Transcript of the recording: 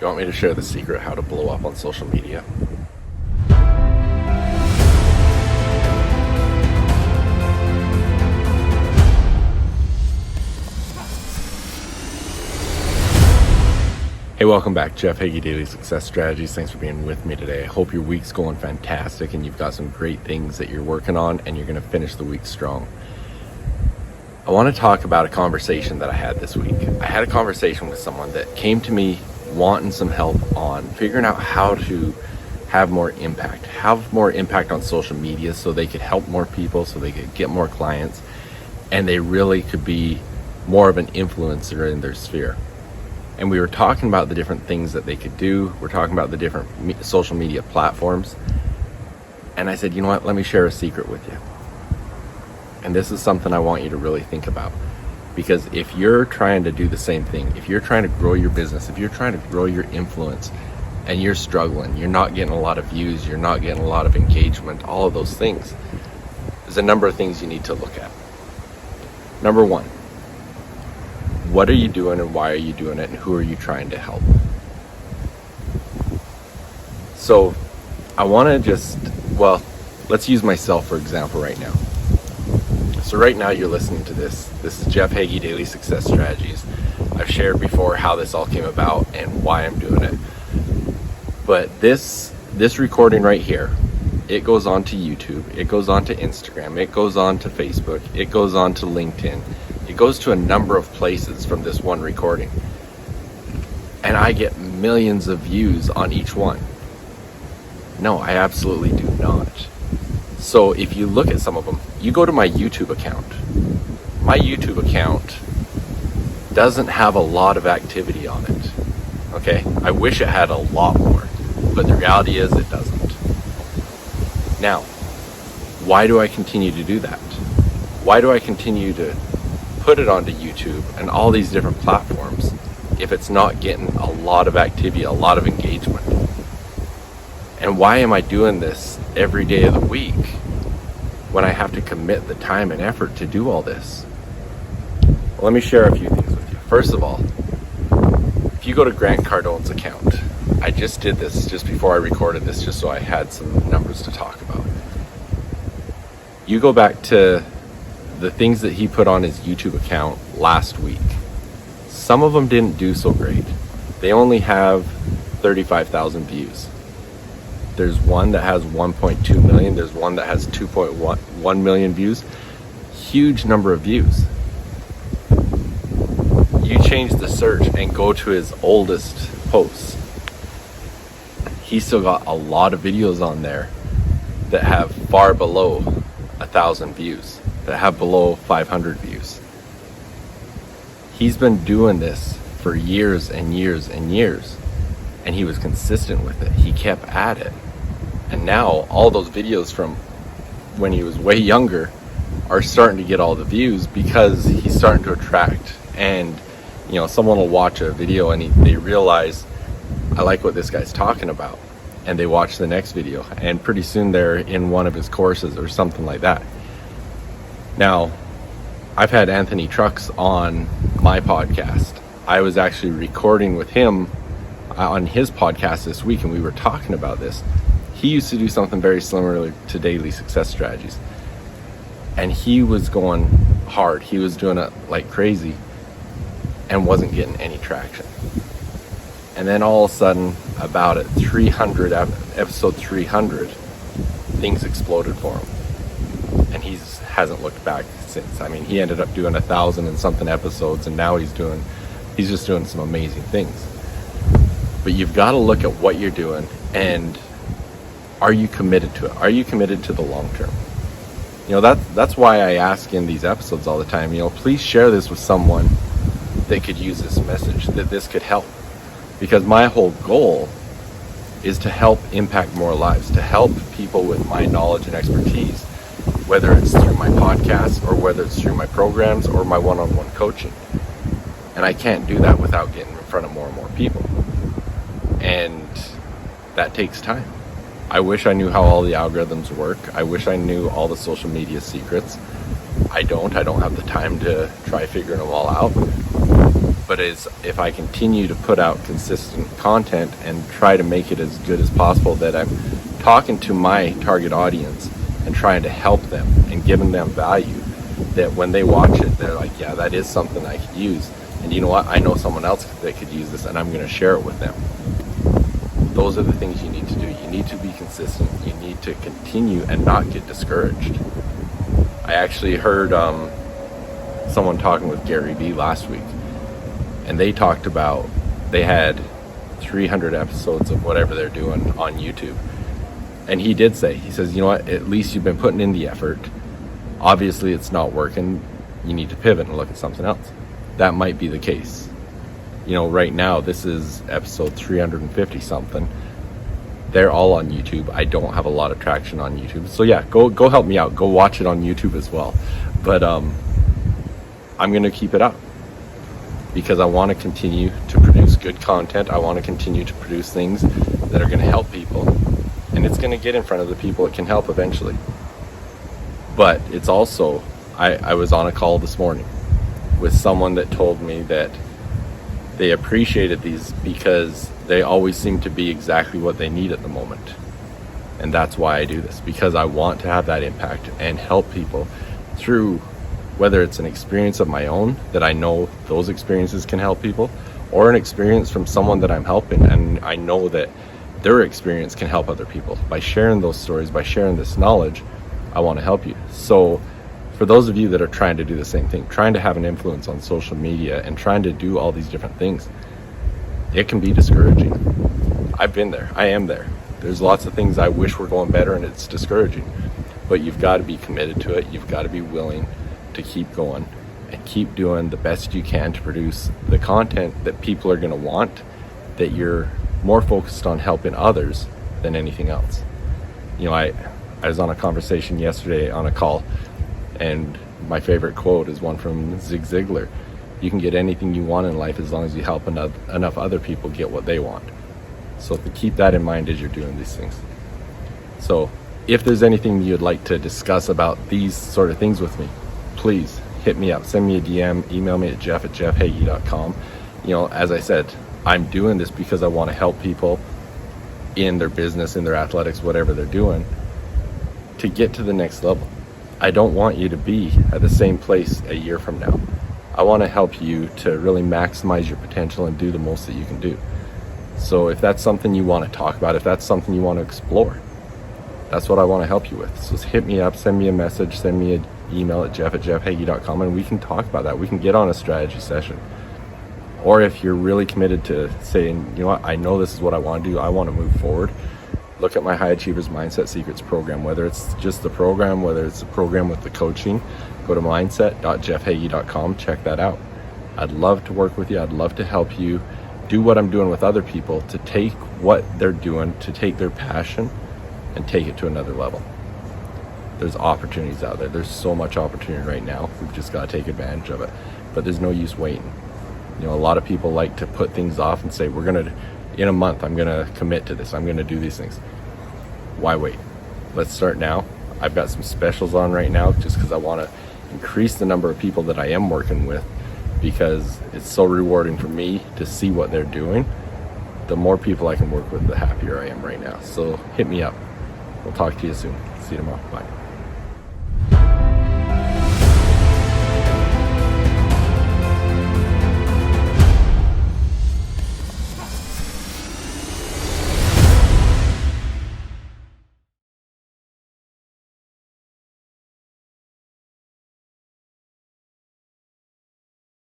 You want me to share the secret how to blow up on social media? Hey, welcome back. Jeff Heggie, Daily Success Strategies. Thanks for being with me today. I hope your week's going fantastic and you've got some great things that you're working on and you're going to finish the week strong. I want to talk about a conversation that I had this week. I had a conversation with someone that came to me wanting some help on figuring out how to have more impact on social media so they could help more people, so they could get more clients, and they really could be more of an influencer in their sphere. And we were talking about the different things that they could do. We're talking about the different social media platforms. And I said, you know what, let me share a secret with you. And this is something I want you to really think about. Because if you're trying to do the same thing, if you're trying to grow your business, if you're trying to grow your influence and you're struggling, you're not getting a lot of views, you're not getting a lot of engagement, all of those things, there's a number of things you need to look at. Number one, what are you doing and why are you doing it and who are you trying to help? So I want to let's use myself for example right now. So right now you're listening to this. This is Jeff Heggie, Daily Success Strategies. I've shared before how this all came about and why I'm doing it. But this recording right here, it goes on to YouTube, it goes on to Instagram, it goes on to Facebook, it goes on to LinkedIn. It goes to a number of places from this one recording. And I get millions of views on each one. No, I absolutely do not. So if you look at some of them, you go to my YouTube account. My YouTube account doesn't have a lot of activity on it. Okay? I wish it had a lot more, but the reality is it doesn't. Now, why do I continue to do that? Why do I continue to put it onto YouTube and all these different platforms if it's not getting a lot of activity, a lot of engagement? And why am I doing this every day of the week when I have to commit the time and effort to do all this? Well, let me share a few things with you. First of all, if you go to Grant Cardone's account, I just did this just before I recorded this just so I had some numbers to talk about. You go back to the things that he put on his YouTube account last week. Some of them didn't do so great. They only have 35,000 views. There's one that has 1.2 million. There's one that has 2.1 million views. Huge number of views. You change the search and go to his oldest posts. He's still got a lot of videos on there that have far below 1,000 views, that have below 500 views. He's been doing this for years and years and years, and he was consistent with it. He kept at it. And now all those videos from when he was way younger are starting to get all the views because he's starting to attract. And someone will watch a video and they realize, I like what this guy's talking about, and they watch the next video, and pretty soon they're in one of his courses or something like that. Now, I've had Anthony Trucks on my podcast. I was actually recording with him on his podcast this week, and we were talking about this. He used to do something very similar to Daily Success Strategies, and he was going hard. He was doing it like crazy and wasn't getting any traction. And then all of a sudden, about at episode 300, things exploded for him. And he hasn't looked back since. I mean, he ended up doing 1,000 and something episodes, and now he's just doing some amazing things. But you've got to look at what you're doing, and are you committed to it? Are you committed to the long term? That's why I ask in these episodes all the time, please share this with someone that could use this message, that this could help. Because my whole goal is to help impact more lives, to help people with my knowledge and expertise, whether it's through my podcast or whether it's through my programs or my one-on-one coaching. And I can't do that without getting in front of more and more people. And that takes time. I wish I knew how all the algorithms work. I wish I knew all the social media secrets. I don't have the time to try figuring them all out. But if I continue to put out consistent content and try to make it as good as possible, that I'm talking to my target audience and trying to help them and giving them value, that when they watch it, they're like, yeah, that is something I could use. And you know what? I know someone else that could use this, and I'm going to share it with them. Those are the things you need to do. You need to be consistent. You need to continue and not get discouraged. I actually heard someone talking with Gary Vee last week, and they talked about they had 300 episodes of whatever they're doing on YouTube. And he did say, he says, you know what, at least you've been putting in the effort. Obviously it's not working. You need to pivot and look at something else. That might be the case. You know, right now, this is episode 350 something. They're all on YouTube. I don't have a lot of traction on YouTube. So yeah, go help me out. Go watch it on YouTube as well. But I'm going to keep it up, because I want to continue to produce good content. I want to continue to produce things that are going to help people, and it's going to get in front of the people it can help eventually. But it's also, I was on a call this morning with someone that told me that they appreciated these because they always seem to be exactly what they need at the moment. And that's why I do this, because I want to have that impact and help people through, whether it's an experience of my own that I know those experiences can help people, or an experience from someone that I'm helping and I know that their experience can help other people. By sharing those stories, by sharing this knowledge, I want to help you. So for those of you that are trying to do the same thing, trying to have an influence on social media and trying to do all these different things, it can be discouraging. I've been there. I am there. There's lots of things I wish were going better, and it's discouraging. But you've got to be committed to it. You've got to be willing to keep going and keep doing the best you can to produce the content that people are going to want, that you're more focused on helping others than anything else. You know, I was on a conversation yesterday on a call, and my favorite quote is one from Zig Ziglar. You can get anything you want in life as long as you help enough other people get what they want. So keep that in mind as you're doing these things. So if there's anything you'd like to discuss about these sort of things with me, please hit me up, send me a DM, email me at jeff@jeffheggie.com. You know, as I said, I'm doing this because I want to help people in their business, in their athletics, whatever they're doing, to get to the next level. I don't want you to be at the same place a year from now. I want to help you to really maximize your potential and do the most that you can do. So if that's something you want to talk about, if that's something you want to explore, that's what I want to help you with. So hit me up, send me a message, send me an email at jeff@jeffheggie.com, and we can talk about that. We can get on a strategy session. Or if you're really committed to saying, you know what, I know this is what I want to do, I want to move forward, look at my High Achievers Mindset Secrets program. Whether it's just the program, whether it's the program with the coaching, go to mindset.jeffheggie.com, check that out. I'd love to work with you. I'd love to help you do what I'm doing with other people, to take what they're doing, to take their passion and take it to another level. There's opportunities out there. There's so much opportunity right now. We've just got to take advantage of it. But there's no use waiting. You know, a lot of people like to put things off and say, in a month, I'm going to commit to this. I'm going to do these things. Why wait? Let's start now. I've got some specials on right now just because I want to increase the number of people that I am working with, because it's so rewarding for me to see what they're doing. The more people I can work with, the happier I am right now. So hit me up. We'll talk to you soon. See you tomorrow. Bye.